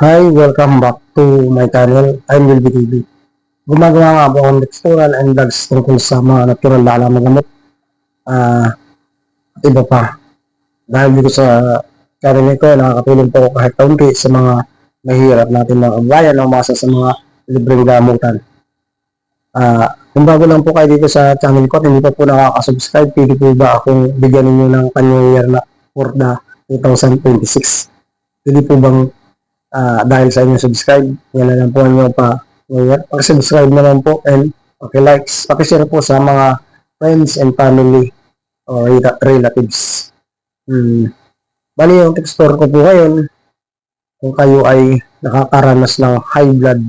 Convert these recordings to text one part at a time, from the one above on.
Hi, welcome back to my channel. I'm Will TV. Gumagawa nga po akong textural and vlogs tungkol sa mga natural na alam ng gamot. Ah, iba pa. Dahil dito sa channel ko, nakakatulong po ako kahit kaunti sa mga mahirap natin mga kabayan na umasa sa mga libreng gamutan. Kung bago lang po kayo dito sa channel ko at hindi pa po nakaka-subscribe, pwede po ba akong bigyan ninyo ng kanyang year na for the 2026? Pwede po bang dahil sa inyo subscribe, yan na lang po nyo pa pag-subscribe na lang po and paki-likes, paki-share po sa mga friends and family or relatives. Bali yung texture ko po ngayon, kung kayo ay nakakaranas ng high blood,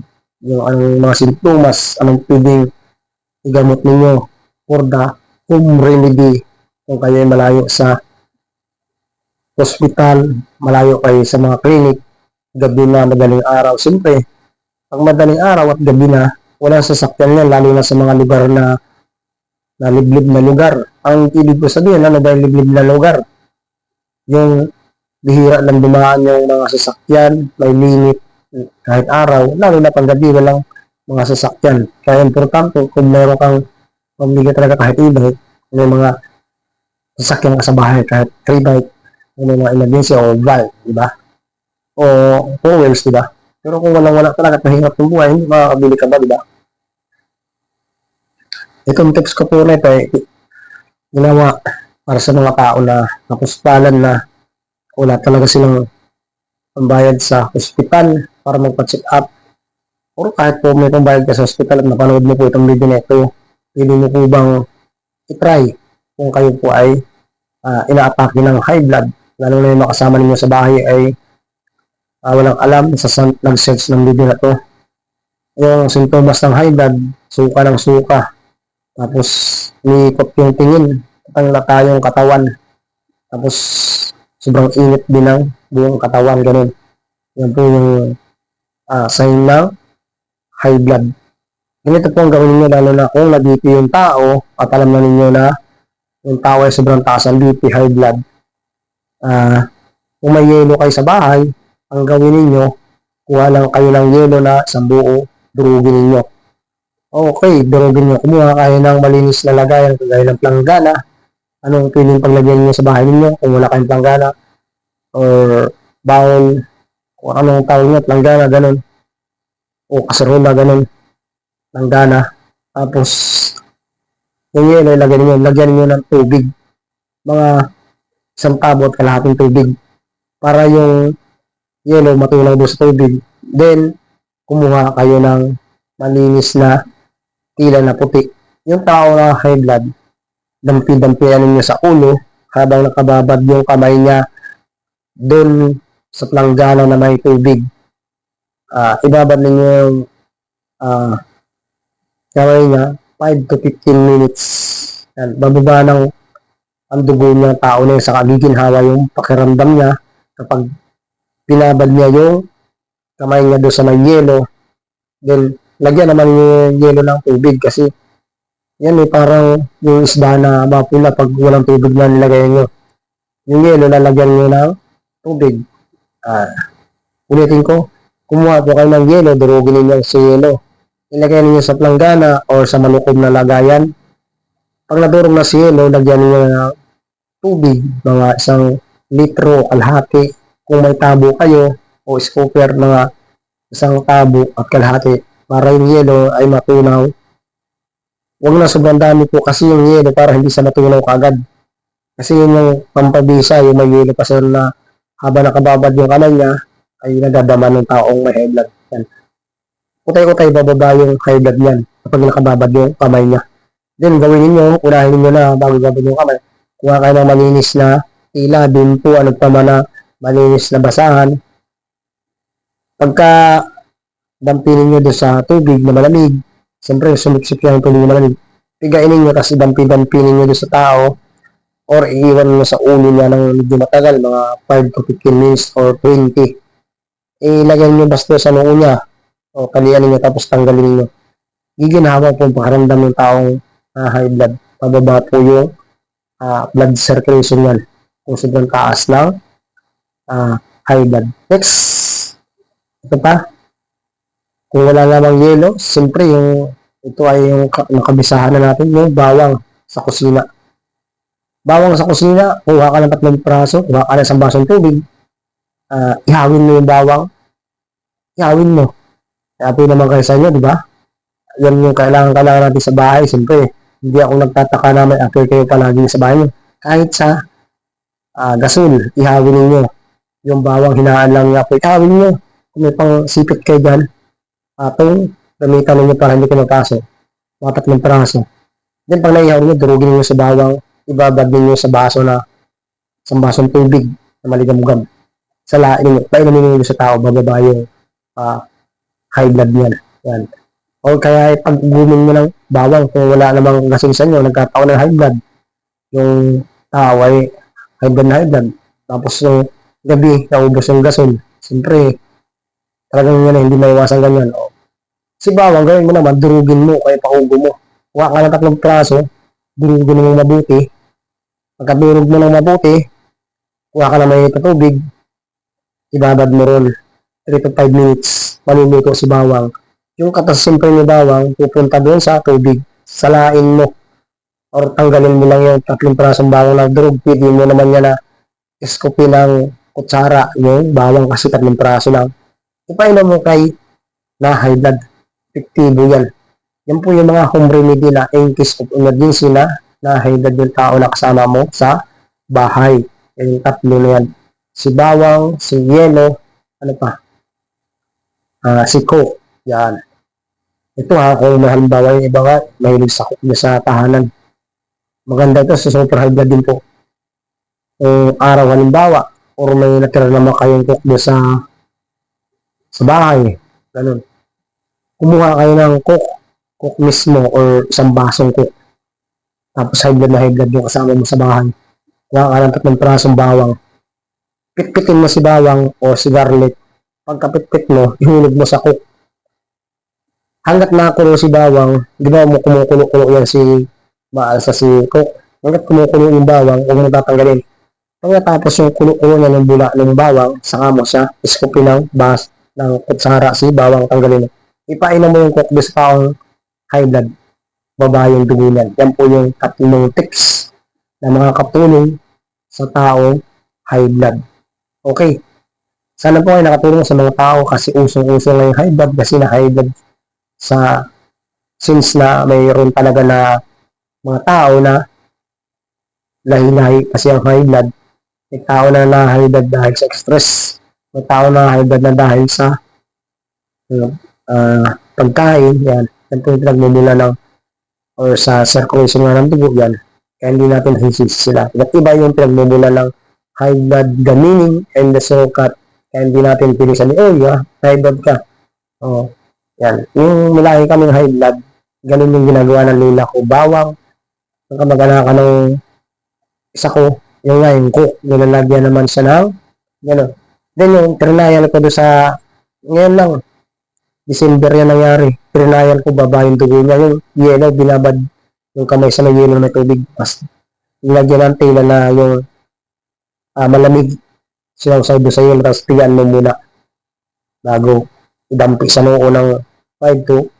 yung anong mga sintomas, anong pwedeng igamot ninyo for the home remedy kung kayo ay malayo sa hospital, malayo kayo sa mga clinic, gabi na, madaling araw. Siyempre, pag madaling araw at gabi na, walang sasakyan yan, lalo na sa mga lugar na liblib na lugar. Ang ibig ko sabihin, ano ba yung liblib na lugar? Yung bihira lang dumaan yung mga sasakyan, may limit kahit araw, lalo na pag gabi, walang mga sasakyan. Kaya importante, kung meron kang pamilya talaga kahit e-bike, may mga sasakyan ka sa bahay, kahit 3 bike, may mga emergency o bike, di ba? O 4 wheels, di ba? Pero kung walang-wala talaga at mahirap yung buhay, hindi makakabili ka ba, di ba? Itong tips ko po na ito ay ginawa para sa mga tao na napuspalan na wala talaga silang pambayad sa hospital para magpa-check up. Or kahit po may pambayad ka sa hospital at napanood mo po itong video na ito, pwede mo po bang itry kung kayo po ay ina-atake ng high blood, lalo na yung makasama ninyo sa bahay ay walang alam sa nag-search ng video na to. Yung sintomas ng high blood, suka ng suka, tapos umiikot yung tingin, ang tayong katawan, tapos sobrang init din ng buong katawan, ganun. Yan po yung sign ng high blood. Ganito po ang gawin ninyo, lalo na kung nag-BP yung tao at alam na ninyo na yung tao ay sobrang taas ang BP, high blood. Kung may yelo kayo sa bahay, ang gawin ninyo, kuha lang kayo ng yelo na isang buo, durugin ninyo. Okay, durugin nyo. Kumuha kayo ng malinis na lagayan, kagaya ng planggana. Anong pwedeng paglagyan niyo sa bahay ninyo kung wala kayong planggana or bowl, kung anong tawag niya, planggana, ganun. O kaserola, ganun, planggana. Tapos, yung yelo, lagyan niyo ng tubig. Mga isang tabo at kalahating tubig. Para yung yelo matunaw doon sa tubig. Then, kumuha kayo ng malinis na tila na puti. Yung tao na high blood, dampi-dampian ninyo sa ulo habang nakababad yung kamay niya doon sa planggana na may tubig. Ibabad ninyo yung kamay niya 5 to 15 minutes. Yan, bababa ng ang dugo ng tao na yun sa kagiginhawa yung pakiramdam niya kapag binabad niya yung kamay niya doon sa may yelo. Then, lagyan naman yung yelo ng tubig kasi yan parang yung isda na mapula pag walang tubig na nilagay nyo. Yung yelo, lalagyan nyo ng tubig. Ulitin ko, kumuha po kayo ng yelo, durugin ninyo sa yelo. Ilagay ninyo sa planggana or sa malukob na lagayan. Pag nadurog na si yelo, lagyan ninyo ng tubig, mga 1 litro, kalahati. Kung may tabo kayo o scooper, mga 1 tabo at kalahati para yung yelo ay matunaw. Huwag na sobrang dami po kasi yung yelo para hindi siya matunaw kagad. Kasi yun yung pampabisa, yung may yelo kasi na habang nakababad yung kamay niya, ay nadadama ng taong may high blood. Yan. Utay-utay bababa yung high blood niyan kapag nakababad yung kamay niya. Then gawin ninyo, unahin ninyo na bago babad yung kamay. Kuha kayo ng malinis na tila, bimpo, ano pa man na malinis na basahan. Pagka dampinin nyo doon sa tubig na malamig, siyempre sumiksik yan yung tubig na malamig. Pigain ninyo kasi dampi-dampinin nyo doon sa tao or iiwan nyo sa ulo niya ng medyo matagal, mga 5 to 15 minutes or 20. Ilagay nyo basta sa noo niya o kalian ninyo tapos tanggalin nyo. Giginhawa po pakaramdam ng taong high blood. Pababa po yung blood circulation yan kung sobrang taas ng high blood. Next, Ito pa, kung wala namang yelo, siyempre ito ay yung nakabisahan na natin, yung bawang sa kusina. Bawang sa kusina, kuha ka ng 3 praso, kuha ka ng 1 basong tubig, ihawin mo yung bawang, ihawin mo. Happy naman kayo sa inyo, di ba? Yan yung kailangan natin sa bahay. Siyempre, hindi ako nagtataka na may apoy kayo palagi sa bahay nyo. Kahit sa gasol, ihawin ninyo. Yung bawang hinaan lang yung apoy, ihawin ninyo. Kung may pang sipit kayo dyan, atong gamitan ninyo para hindi kayo magkaso. Mga 3 praso. Then pag naihawin nyo, durugin ninyo sa bawang, ibabad ninyo sa baso na 1 basong tubig na maligam-gam. Salain ninyo, painumin ninyo sa tao, bababa yung high blood niyan. Yan. O kaya pag-gumin mo ng bawang kung wala namang gasol sa inyo, nagkataon ng high blood. Yung tao ay high blood na high blood. Tapos yung gabi, naubos yung gasol. Siyempre, talagang yan hindi maiwasan ganyan. O, si bawang, gawin mo naman, durugin mo, kaya pahugo mo. Kuha ka ng 3 praso, durugin mo mabuti. Pagkadurog mo ng mabuti, kuha ka na may tubig, ibabad mo ron 3 to 5 minutes, maluluto si bawang. Yung katas siyempre ni bawang, pupunta doon sa tubig, salain mo, or tanggalin mo lang yung 3 prasong bawang na durog, pwede mo naman yan na iskupin ng kutsara yung bawang kasi 3 praso lang. Ipainom mo kay na high blood, epektibo yan. Yan po yung mga home remedy na in case of emergency na high blood yung tao na kasama mo sa bahay. Yung 3 na yan. Si bawang, si yelo, ano pa? Si coke. Yan. Ito kung halimbawa yung iba nga, mahilig sa tahanan. Maganda ito sa super high blood din po. Kung araw halimbawa, or may natira naman kayong coke doon sa bahay. Ganun. Kumuha kayo ng coke mismo or 1 basong coke. Tapos high blood yung kasama mo sa bahay. Kuha ka ng 3 prasong bawang. Pitpitin mo si bawang o si garlic. Pagkapitpit mo, ihulog mo sa coke. Hanggat nakulo si bawang, di ba mo kumukulo-kulo yan maalsa si coke. Hanggat kumukulo yung bawang, huwag mo tatanggalin. Pagkatapos yung kulo-kulo na ng bula ng bawang, saka mo siya, iskupin ng kutsara si bawang, tanggalin mo. Ipainom mo yung coke sa taong high blood. Baba yung dugo niyan. Yan po yung 3 tips na mga katulong sa taong high blood. Okay. Sana po ay nakatulong sa mga tao kasi usong-uso ngayong high blood kasi na high blood since na mayroon talaga na mga tao na lahi-lahi kasi ang high blood. May tao na high blood dahil sa stress. May tao na high blood na dahil sa pagkain. Yan. Yan po yung pinagmumula ng or sa circulation nga ng dugo yan. Kaya hindi natin hinsisi sila. At iba yung pinagmumula ng high blood, the meaning and the sukat. Kaya hindi natin pilisan ni, high blood ka. Yan. Yung malaking kaming high blood, ganun yung ginagawa ng lila ko. Bawang, ang kamag-anak ng isa ko, yung nga yung cook, nilalagyan naman siya ng gano'n. Then yung trinayan ko doon sa, ngayon lang, December yan nangyari. Trinayan ko baba yung dugo niya. Yung yellow, binabad yung kamay sa may yellow na tubig. Mas nilagyan ng tela na yung malamig. Sinawsaw doon sa yellow, tapos tiyan mo muna bago idampi sa noo ng 5 to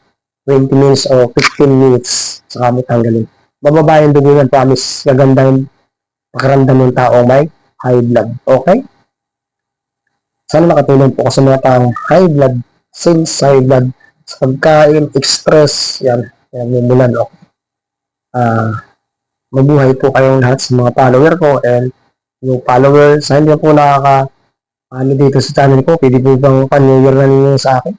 20 minutes o 15 minutes saka mo tanggalin. Bababa yung dugo niyan, promise. Gaganda yung pakiramdam ng tao may high blood. Okay? Sana nakatulong po ko sa mga taong high blood, since high blood, sa pagkain, express, yan yung mulan. Okay. Mabuhay po kayong lahat sa mga follower ko and yung follower, sa hindi po dito sa channel ko, pwede po bang pan-year na ninyo sa akin.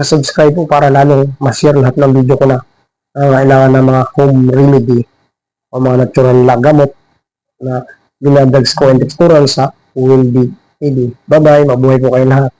Subscribe po para lalong ma-share lahat ng video ko na kailangan ng mga home remedy o mga natural na gamot na dinadags ko and textural sa OLB TV. Bye-bye, mabuhay po kayo lahat.